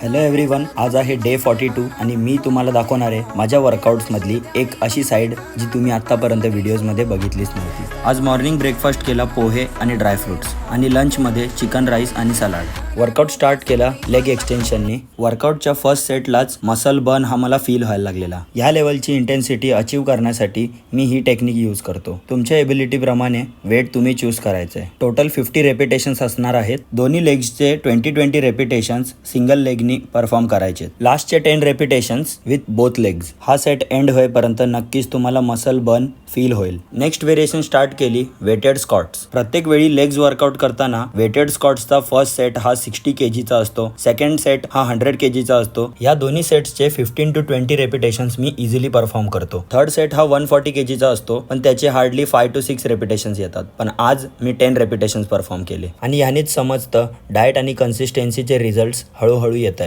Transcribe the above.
Hello everyone, आज आहे day 42 आणि मी तुम्हाला दाखवणार आहे माझ्या वर्कआउट्समधली एक अशी साईड जी तुम्ही आत्तापर्यंत व्हिडिओजमध्ये बघितलीच नव्हती. आज मॉर्निंग ब्रेकफास्ट केला पोहे आणि ड्रायफ्रुट्स आणि लंचमध्ये चिकन राईस आणि सलाड. वर्कआउट स्टार्ट केला लेग एक्सटेन्शनने. वर्कआउटच्या फर्स्ट सेटलाच मसल बर्न हा मला फील व्हायला लागलेला. ह्या लेवलची इंटेन्सिटी अचीव करण्यासाठी मी ही टेक्निक यूज करतो. तुमच्या एबिलिटीप्रमाणे वेट तुम्ही चूज करायचं आहे. टोटल 50 रेपिटेशन्स असणार आहेत. दोन्ही लेग्सचे 20-20 रेपिटेशन्स सिंगल लेगनी परफॉर्म करायचे. लास्टचे 10 रेपिटेशन्स विथ बोथ लेग्स. हा सेट एंड होईपर्यंत नक्कीच तुम्हाला मसल बर्न फील होईल. नेक्स्ट व्हेरिएशन स्टार्ट केली वेटेड स्क्वॉट्स. प्रत्येक वेळी लेग्स वर्कआउट करताना वेटेड स्क्वॉट्सचा फर्स्ट सेट हा 60 kgचा असतो. सेकंड सेट हा 100 kgचा असतो. या दोन्ही सेट्सचे 15 to 20 रेपिटेशन्स मी इझिली परफॉर्म करतो. थर्ड सेट हा 140 kgचा असतो, पण त्याचे हार्डली 5 to 6 रेपिटेशन्स येतात. पण आज मी 10 रेपिटेशन्स परफॉर्म केले आणि ह्यानेच समजतं डाएट आणि कन्सिस्टन्सीचे रिझल्ट्स हळूहळू येतात.